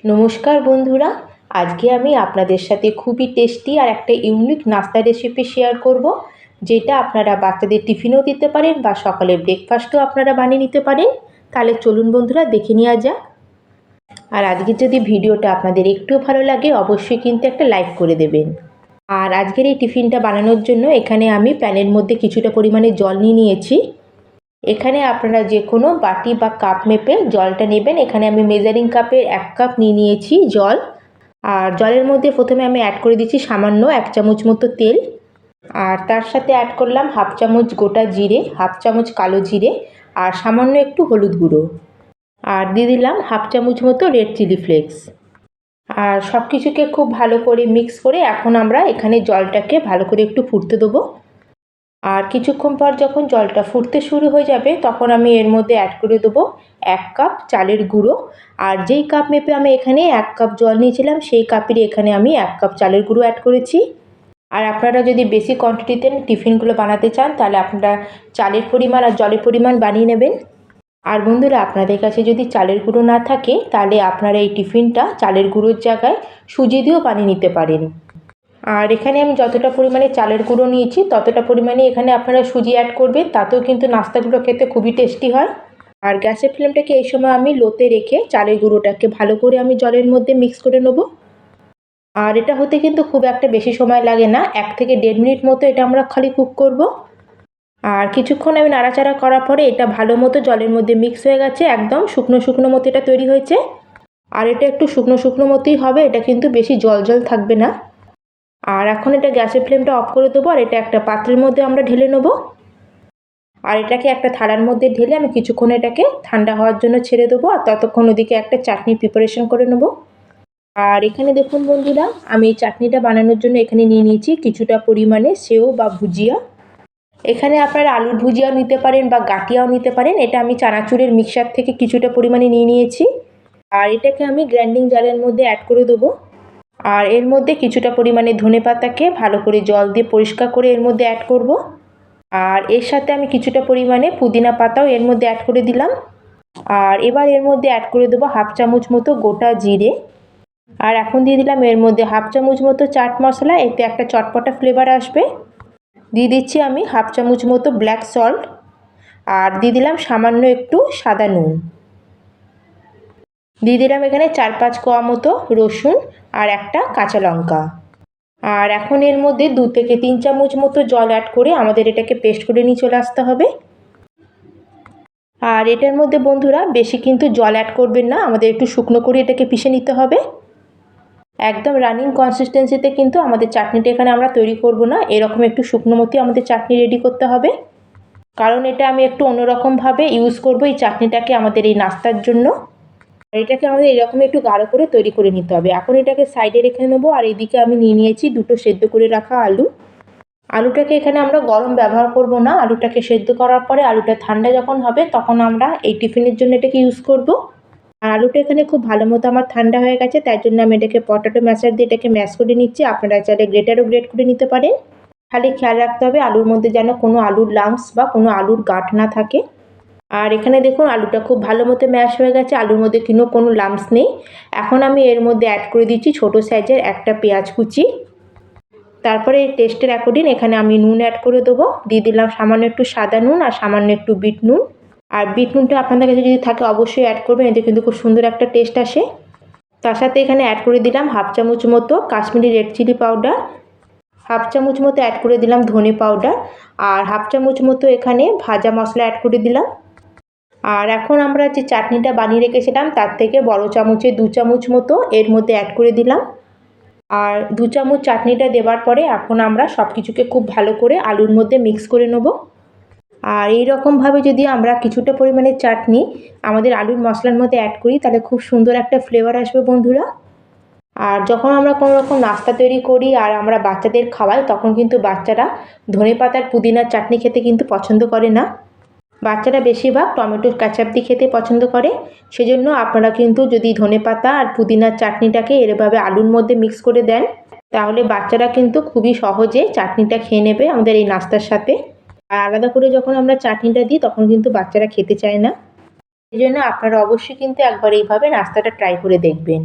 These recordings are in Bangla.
নমস্কার বন্ধুরা, আজকে আমি আপনাদের সাথে খুবই টেস্টি আর একটা ইউনিক নাস্তা রেসিপি শেয়ার করব, যেটা আপনারা বাচ্চাদের টিফিনেও দিতে পারেন বা সকালে ব্রেকফাস্টও আপনারা বানিয়ে নিতে পারেন। তাহলে চলুন বন্ধুরা, দেখে নেওয়া যাক। আর আজকের যদি ভিডিওটা আপনাদের একটু ভালো লাগে অবশ্যই কিন্তু একটা লাইক করে দেবেন। আর আজকের এই টিফিনটা বানানোর জন্য এখানে আমি প্যানের মধ্যে কিছুটা পরিমাণে জল নিয়ে নিয়েছি। এখানে আপনারা যে কোনো বাটি বা কাপ মেপে জলটা নেবেন। এখানে আমি মেজারিং কাপের 1 কাপ নিয়ে নিয়েছি জল। আর জলের মধ্যে প্রথমে আমি অ্যাড করে দিচ্ছি সামান্য 1 চামচ মতো তেল। আর তার সাথে অ্যাড করলাম 1/2 চামচ গোটা জিরে, 1/2 চামচ কালো জিরে, আর সামান্য একটু হলুদ গুঁড়ো। আর দিয়ে দিলাম 1/2 চামচ মতো রেড চিলি ফ্লেক্স। আর সব কিছুকে খুব ভালো করে মিক্স করে এখন আমরা এখানে জলটাকে ভালো করে একটু ফুটতে দেবো। আর কিছুক্ষণ পর যখন জলটা ফুটতে শুরু হয়ে যাবে তখন আমি এর মধ্যে অ্যাড করে দেবো 1 কাপ চালের গুঁড়ো। আর যেই কাপ মেপে আমি এখানে 1 কাপ জল নিয়েছিলাম সেই কাপেরই এখানে আমি 1 কাপ চালের গুঁড়ো অ্যাড করেছি। আর আপনারা যদি বেশি কোয়ান্টিটিতে টিফিনগুলো বানাতে চান তাহলে আপনারা চালের পরিমাণ আর জলের পরিমাণ বানিয়ে নেবেন। আর বন্ধুরা, আপনাদের কাছে যদি চালের গুঁড়ো না থাকে তাহলে আপনারা এই টিফিনটা চালের গুঁড়োর জায়গায় সুজি দিয়েও বানিয়ে নিতে পারেন। আর এখানে আমি যতটা পরিমাণে চালের গুঁড়ো নিয়েছি ততটা পরিমাণে এখানে আপনারা সুজি অ্যাড করবেন, তাতেও কিন্তু নাস্তাগুলো খেতে খুবই টেস্টি হয়। আর গ্যাসের ফ্লেমটাকে এই সময় আমি লোতে রেখে চালের গুঁড়োটাকে ভালো করে আমি জলের মধ্যে মিক্স করে নেব। আর এটা হতে কিন্তু খুব একটা বেশি সময় লাগে না, 1 থেকে 1.5 মিনিট মতো এটা আমরা খালি কুক করব। আর কিছুক্ষণ আমি নাড়াচাড়া করার পরে এটা ভালো মতো জলের মধ্যে মিক্স হয়ে গেছে, একদম শুকনো শুকনো মতো এটা তৈরি হয়েছে। আর এটা একটু শুকনো শুকনো মতোই হবে, এটা কিন্তু বেশি জল জল থাকবে না। আর এখন এটা গ্যাসের ফ্লেমটা অফ করে দেবো আর এটা একটা পাত্রের মধ্যে আমরা ঢেলে নেব। আর এটাকে একটা থালার মধ্যে ঢেলে আমি কিছুক্ষণ এটাকে ঠান্ডা হওয়ার জন্য ছেড়ে দেবো। আর ততক্ষণ ওদিকে একটা চাটনির প্রিপারেশন করে নেব। আর এখানে দেখুন বন্ধুরা, আমি এই চাটনিটা বানানোর জন্য এখানে নিয়ে নিয়েছি কিছুটা পরিমাণে সেও বা ভুজিয়া। এখানে আপনারা আলুর ভুজিয়াও নিতে পারেন বা গাঁটিয়াও নিতে পারেন। এটা আমি চানাচুরের মিক্সচার থেকে কিছুটা পরিমাণে নিয়ে নিয়েছি। আর এটাকে আমি গ্রাইন্ডিং জারের মধ্যে অ্যাড করে দেবো। আর এর মধ্যে কিছুটা পরিমাণে ধনেপাতাকে ভালো করে জল দিয়ে পরিষ্কার করে এর মধ্যে অ্যাড করব। আর এর সাথে আমি কিছুটা পরিমাণে পুদিনা পাতাও এর মধ্যে অ্যাড করে দিলাম। আর এবার এর মধ্যে অ্যাড করে দেবো 1/2 চামচ মতো গোটা জিরে। আর এখন দিয়ে দিলাম এর মধ্যে 1/2 চামচ মতো চাট মশলা, এতে একটা চটপটা ফ্লেভার আসবে। দিয়ে দিচ্ছি আমি 1/2 চামচ মতো ব্ল্যাক সল্ট। আর দিয়ে দিলাম সামান্য একটু সাদা নুন। দিয়ে দিলাম এখানে 4-5 কোয়া মতো রসুন আর একটা কাঁচা লঙ্কা। আর এখন এর মধ্যে 2 থেকে 3 চামচ মতো জল অ্যাড করে আমাদের এটাকে পেস্ট করে নিয়ে চলে আসতে হবে। আর এটার মধ্যে বন্ধুরা বেশি কিন্তু জল অ্যাড করবেন না, আমাদের একটু শুকনো করে এটাকে পিষে নিতে হবে। একদম রানিং কনসিস্টেন্সিতে কিন্তু আমাদের চাটনিটা এখানে আমরা তৈরি করব না, এরকম একটু শুকনো মতোই আমাদের চাটনি রেডি করতে হবে। কারণ এটা আমি একটু অন্যরকমভাবে ইউজ করব এই চাটনিটাকে আমাদের এই নাস্তার জন্য। এটাকে আমাদের এরকম একটু গাঢ় করে তৈরি করে নিতে হবে। এখন এটাকে সাইডে রেখে নেবো। আর এদিকে আমি নিয়ে নিয়েছি 2টো সেদ্ধ করে রাখা আলু। আলুটাকে এখানে আমরা গরম ব্যবহার করব না, আলুটাকে সেদ্ধ করার পরে আলুটা ঠান্ডা যখন হবে তখন আমরা এই টিফিনের জন্য এটাকে ইউজ করব। আর আলুটা এখানে খুব ভালো মতো আমার ঠান্ডা হয়ে গেছে, তাই জন্য আমি এটাকে পটাটো ম্যাশার দিয়ে এটাকে ম্যাশ করে নিচ্ছি। আপনারা চাইলে গ্রেটারও গ্রেট করে নিতে পারেন। খালি খেয়াল রাখতে হবে আলুর মধ্যে যেন কোনো আলুর লাম্পস বা কোনো আলুর গাঁঠ না থাকে। আর এখানে দেখুন আলুটা খুব ভালো মতো ম্যাশ হয়ে গেছে, আলুর মধ্যে কোনো লাম্পস নেই। এখন আমি এর মধ্যে অ্যাড করে দিচ্ছি ছোটো সাইজের একটা পেঁয়াজ কুচি। তারপরে টেস্টের অ্যাকর্ডিং এখানে আমি নুন অ্যাড করে দেবো। দিয়ে দিলাম সামান্য একটু সাদা নুন আর সামান্য একটু বিট নুন। আর বিট নুনটা আপনাদের কাছে যদি থাকে অবশ্যই অ্যাড করবেন, এতে কিন্তু খুব সুন্দর একটা টেস্ট আসে। তার সাথে এখানে অ্যাড করে দিলাম 1/2 চামচ মতো কাশ্মীরি রেড চিলি পাউডার, 1/2 চামচ মতো অ্যাড করে দিলাম ধনে পাউডার, আর 1/2 চামচ মতো এখানে ভাজা মশলা অ্যাড করে দিলাম। আর এখন আমরা যে চাটনিটা বানিয়ে রেখেছিলাম তার থেকে বড় চামচে 2 চামচ মতো এর মধ্যে অ্যাড করে দিলাম। আর 2 চামচ চাটনিটা দেওয়ার পরে এখন আমরা সব কিছুকে খুব ভালো করে আলুর মধ্যে মিক্স করে নেব। আর এই রকমভাবে যদি আমরা কিছুটা পরিমাণে চাটনি আমাদের আলুর মশলার মধ্যে অ্যাড করি তাহলে খুব সুন্দর একটা ফ্লেভার আসবে বন্ধুরা। আর যখন আমরা কোনো রকম নাস্তা তৈরি করি আর আমরা বাচ্চাদের খাওয়াই তখন কিন্তু বাচ্চারা ধনেপাতার পুদিনার চাটনি খেতে কিন্তু পছন্দ করে না। বাচ্চারা বেশিরভাগ টমেটো কেচাপ দিয়ে খেতে পছন্দ করে। সেজন্য আপনারা কিন্তু যদি ধনেপাতা আর পুদিনার চাটনিটাকে এরভাবে আলুর মধ্যে মিক্স করে দেন তাহলে বাচ্চারা কিন্তু খুবই সহজে চাটনিটা খেয়ে নেবে আমাদের এই নাস্তার সাথে। আর আলাদা করে যখন আমরা চাটনিটা দিই তখন কিন্তু বাচ্চারা খেতে চায় না। সেই জন্য আপনারা অবশ্যই কিন্তু একবার এইভাবে নাস্তাটা ট্রাই করে দেখবেন।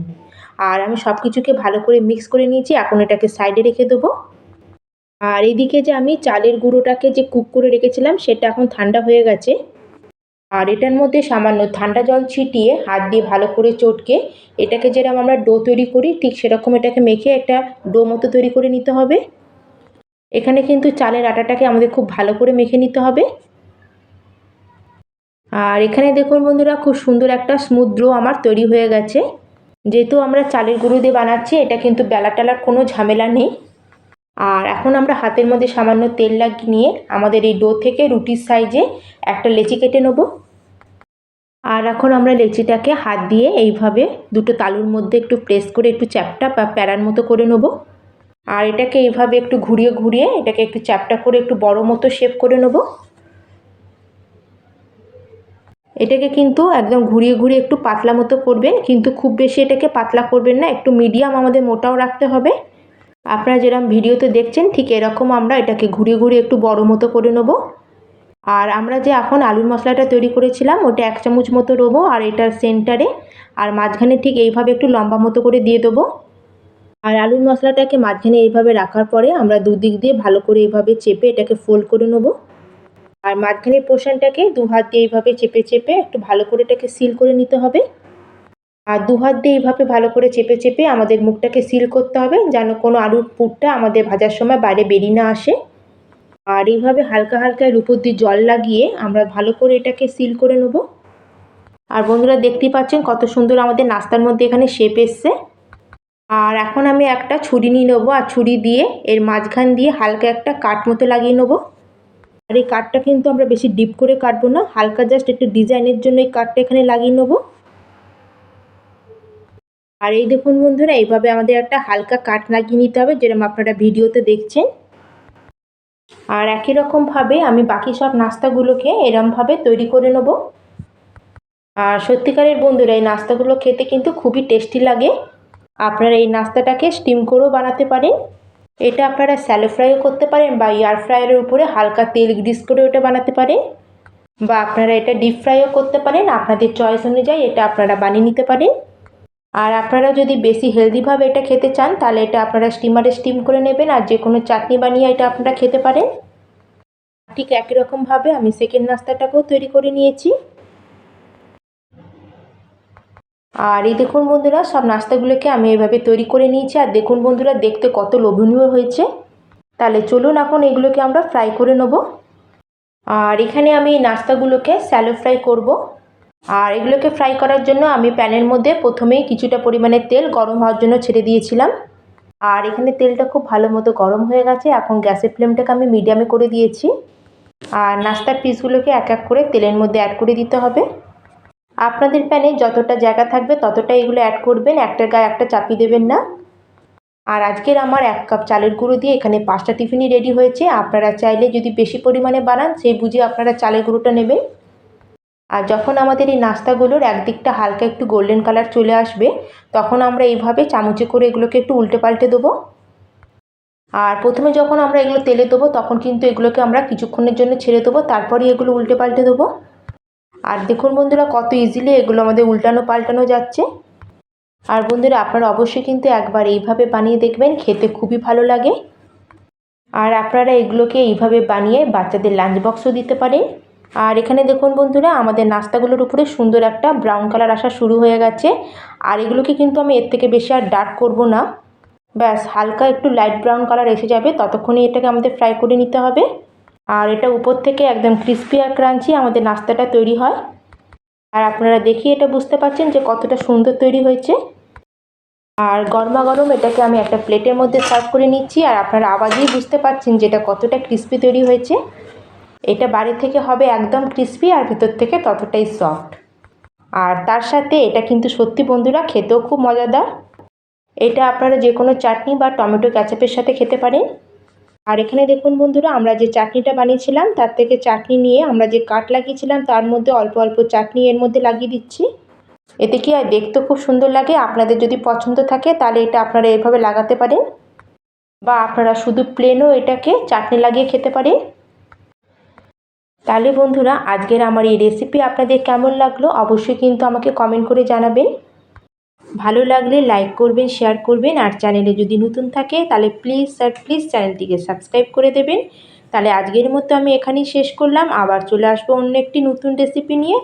আর আমি সব কিছুকে ভালো করে মিক্স করে নিয়েছি। এখন এটাকে সাইডে রেখে দেবো। আর এদিকে যে আমি চালের গুঁড়োটাকে যে কুক করে রেখেছিলাম সেটা এখন ঠান্ডা হয়ে গেছে। আর এটার মধ্যে সামান্য ঠান্ডা জল ছিটিয়ে হাত দিয়ে ভালো করে চটকে এটাকে যেরকম আমরা ডো তৈরি করি ঠিক সেরকম এটাকে মেখে একটা ডো মতো তৈরি করে নিতে হবে। এখানে কিন্তু চালের আটাটাকে আমাদের খুব ভালো করে মেখে নিতে হবে। আর এখানে দেখুন বন্ধুরা, খুব সুন্দর একটা স্মুথ ডো আমার তৈরি হয়ে গেছে। যেহেতু আমরা চালের গুঁড়ো দিয়ে বানাচ্ছি, এটা কিন্তু বেলা টেলার কোনো ঝামেলা নেই। আর এখন আমরা হাতের মধ্যে সামান্য তেল লাগিয়ে নিয়ে আমাদের এই ডো থেকে রুটির সাইজে একটা লেচি কেটে নেব। আর এখন আমরা লেচিটাকে হাত দিয়ে এইভাবে দুটো তালুর মধ্যে একটু প্রেস করে একটু চ্যাপটা বা প্যারার মতো করে নেব। আর এটাকে এইভাবে একটু ঘুরিয়ে ঘুরিয়ে এটাকে একটু চ্যাপটা করে একটু বড় মতো শেপ করে নেব। এটাকে কিন্তু একদম ঘুরিয়ে ঘুরিয়ে একটু পাতলা মতো করবেন, কিন্তু খুব বেশি এটাকে পাতলা করবেন না, একটু মিডিয়াম আমাদের মোটাও রাখতে হবে। আপনারা যেরকম ভিডিওতে দেখছেন ঠিক এরকম আমরা এটাকে ঘুরিয়ে ঘুরিয়ে একটু বড় মতো করে নেব। আর আমরা যে এখন আলুর মশলাটা তৈরি করেছিলাম ওটা 1 চামচ মতো দেবো আর এটার সেন্টারে আর মাঝখানে ঠিক এইভাবে একটু লম্বা মতো করে দিয়ে দেবো। আর আলুর মশলাটাকে মাঝখানে এইভাবে রাখার পরে আমরা দুদিক দিয়ে ভালো করে এইভাবে চেপে এটাকে ফোল্ড করে নেব। আর মাঝখানের পোর্শনটাকে দু হাত দিয়ে এইভাবে চেপে চেপে একটু ভালো করে এটাকে সিল করে নিতে হবে। আর দু হাত দিয়ে এইভাবে ভালো করে চেপে চেপে আমাদের মুখটাকে সিল করতে হবে, যেন কোনো আলুর পুরটা আমাদের ভাজার সময় বাইরে বেরিয়ে না আসে। আর এইভাবে হালকা হালকা এর উপর দিয়ে জল লাগিয়ে আমরা ভালো করে এটাকে সিল করে নেব। আর বন্ধুরা দেখতেই পাচ্ছেন কত সুন্দর আমাদের নাস্তার মধ্যে এখানে শেপ এসছে। আর এখন আমি একটা ছুরি নিয়ে নেবো আর ছুরি দিয়ে এর মাঝখান দিয়ে হালকা একটা কাট মতো লাগিয়ে নেবো। আর এই কাটটা কিন্তু আমরা বেশি ডিপ করে কাটবো না, হালকা জাস্ট একটু ডিজাইনের জন্য এই কাটটা এখানে লাগিয়ে নেবো। আর এই দেখুন বন্ধুরা, এইভাবে আমাদের একটা হালকা কাট লাগিয়ে নিতে হবে, যেরকম আপনারা ভিডিওতে দেখছেন। আর একই রকমভাবে আমি বাকি সব নাস্তাগুলোকে এরমভাবে তৈরি করে নেব। আর সত্যিকারের বন্ধুরা, এই নাস্তাগুলো খেতে কিন্তু খুবই টেস্টি লাগে। আপনারা এই নাস্তাটাকে স্টিম করেও বানাতে পারেন। এটা আপনারা স্যালো ফ্রাইও করতে পারেন বা এয়ার ফ্রায়ারের উপরে হালকা তেল গ্রিস করে ওটা বানাতে পারেন, বা আপনারা এটা ডিপ ফ্রাইও করতে পারেন। আপনাদের চয়েস অনুযায়ী এটা আপনারা বানিয়ে নিতে পারেন। আর আপনারা যদি বেশি হেলদিভাবে এটা খেতে চান তাহলে এটা আপনারা স্টিমারে স্টিম করে নেবেন আর যে কোনো চাটনি বানিয়ে এটা আপনারা খেতে পারেন। ঠিক একই রকমভাবে আমি সেকেন্ড নাস্তাটাকেও তৈরি করে নিয়েছি। আর এই দেখুন বন্ধুরা, সব নাস্তাগুলোকে আমি এভাবে তৈরি করে নিয়েছি। আর দেখুন বন্ধুরা, দেখতে কত লোভনীয় হয়েছে। তাহলে চলুন এখন এগুলোকে আমরা ফ্রাই করে নেব। আর এখানে আমি এই নাস্তাগুলোকে স্যালো ফ্রাই করব। আর এগুলোকে ফ্রাই করার জন্য আমি প্যানের মধ্যে প্রথমেই কিছুটা পরিমাণে তেল গরম হওয়ার জন্য ছেড়ে দিয়েছিলাম। আর এখানে তেলটা খুব ভালো মতো গরম হয়ে গেছে। এখন গ্যাসের ফ্লেমটাকে আমি মিডিয়ামে করে দিয়েছি। আর নাস্তার পিসগুলোকে এক এক করে তেলের মধ্যে অ্যাড করে দিতে হবে। আপনাদের প্যানে যতটা জায়গা থাকবে ততটা এগুলো অ্যাড করবেন, একটার গায়ে একটা চাপিয়ে দেবেন না। আর আজকের আমার 1 কাপ চালের গুঁড়ো দিয়ে এখানে 5টা টিফিনই রেডি হয়েছে। আপনারা চাইলে যদি বেশি পরিমাণে বানান সেই বুঝে আপনারা চালের গুঁড়োটা নেবেন। আর যখন আমাদের এই নাস্তাগুলোর একদিকটা হালকা একটু গোল্ডেন কালার চলে আসবে তখন আমরা এইভাবে চামচে করে এগুলোকে একটু উল্টে পাল্টে দেবো। আর প্রথমে যখন আমরা এগুলো তেলে দেবো তখন কিন্তু এগুলোকে আমরা কিছুক্ষণের জন্য ছেড়ে দেবো, তারপরেই এগুলো উল্টে পাল্টে দেবো। আর দেখুন বন্ধুরা, কত ইজিলি এগুলো আমাদের উল্টানো পাল্টানো যাচ্ছে। আর বন্ধুরা, আপনারা অবশ্যই কিন্তু একবার এইভাবে বানিয়ে দেখবেন, খেতে খুবই ভালো লাগে। আর আপনারা এগুলোকে এইভাবে বানিয়ে বাচ্চাদের লাঞ্চ বক্সও দিতে পারেন। আর এখানে দেখুন বন্ধুরা, আমাদের নাস্তাগুলোর উপরে সুন্দর একটা ব্রাউন কালার আসা শুরু হয়ে গেছে। আর এগুলোকে কিন্তু আমি এর থেকে বেশি আর ডার্ক করব না, ব্যাস হালকা একটু লাইট ব্রাউন কালার এসে যাবে ততক্ষণই এটাকে আমাদের ফ্রাই করে নিতে হবে। আর এটা উপর থেকে একদম ক্রিস্পি আর ক্রাঞ্চি আমাদের নাস্তাটা তৈরি হয়। আর আপনারা দেখি এটা বুঝতে পারছেন যে কতটা সুন্দর তৈরি হয়েছে। আর গরমা গরম এটাকে আমি একটা প্লেটের মধ্যে সার্ভ করে নিচ্ছি। আর আপনারা আওয়াজেই বুঝতে পারছেন যে এটা কতটা ক্রিস্পি তৈরি হয়েছে। এটা বাইরে থেকে হবে একদম ক্রিস্পি আর ভেতর থেকে ততটাই সফট। আর তার সাথে এটা কিন্তু সত্যি বন্ধুরা খেতেও খুব মজাদার। এটা আপনারা যে কোনো চাটনি বা টমেটো ক্যাচাপের সাথে খেতে পারেন। আর এখানে দেখুন বন্ধুরা, আমরা যে চাটনিটা বানিয়েছিলাম তার থেকে চাটনি নিয়ে আমরা যে কাট লাগিয়েছিলাম তার মধ্যে অল্প অল্প চাটনি এর মধ্যে লাগিয়ে দিচ্ছি। এতে কি আর দেখতে খুব সুন্দর লাগে। আপনাদের যদি পছন্দ থাকে তাহলে এটা আপনারা এভাবে লাগাতে পারেন, বা আপনারা শুধু প্লেনও এটাকে চাটনি লাগিয়ে খেতে পারেন। তাহলে বন্ধুরা, আজকের আমার এই রেসিপি আপনাদের কেমন লাগলো অবশ্যই কিন্তু আমাকে কমেন্ট করে জানাবেন। ভালো লাগলে লাইক করবেন, শেয়ার করবেন, আর চ্যানেলে যদি নতুন থাকে তাহলে প্লিজ স্যার প্লিজ চ্যানেলটিকে সাবস্ক্রাইব করে দেবেন। তাহলে আজকের মতো আমি এখানেই শেষ করলাম, আবার চলে আসবো অন্য একটি নতুন রেসিপি নিয়ে।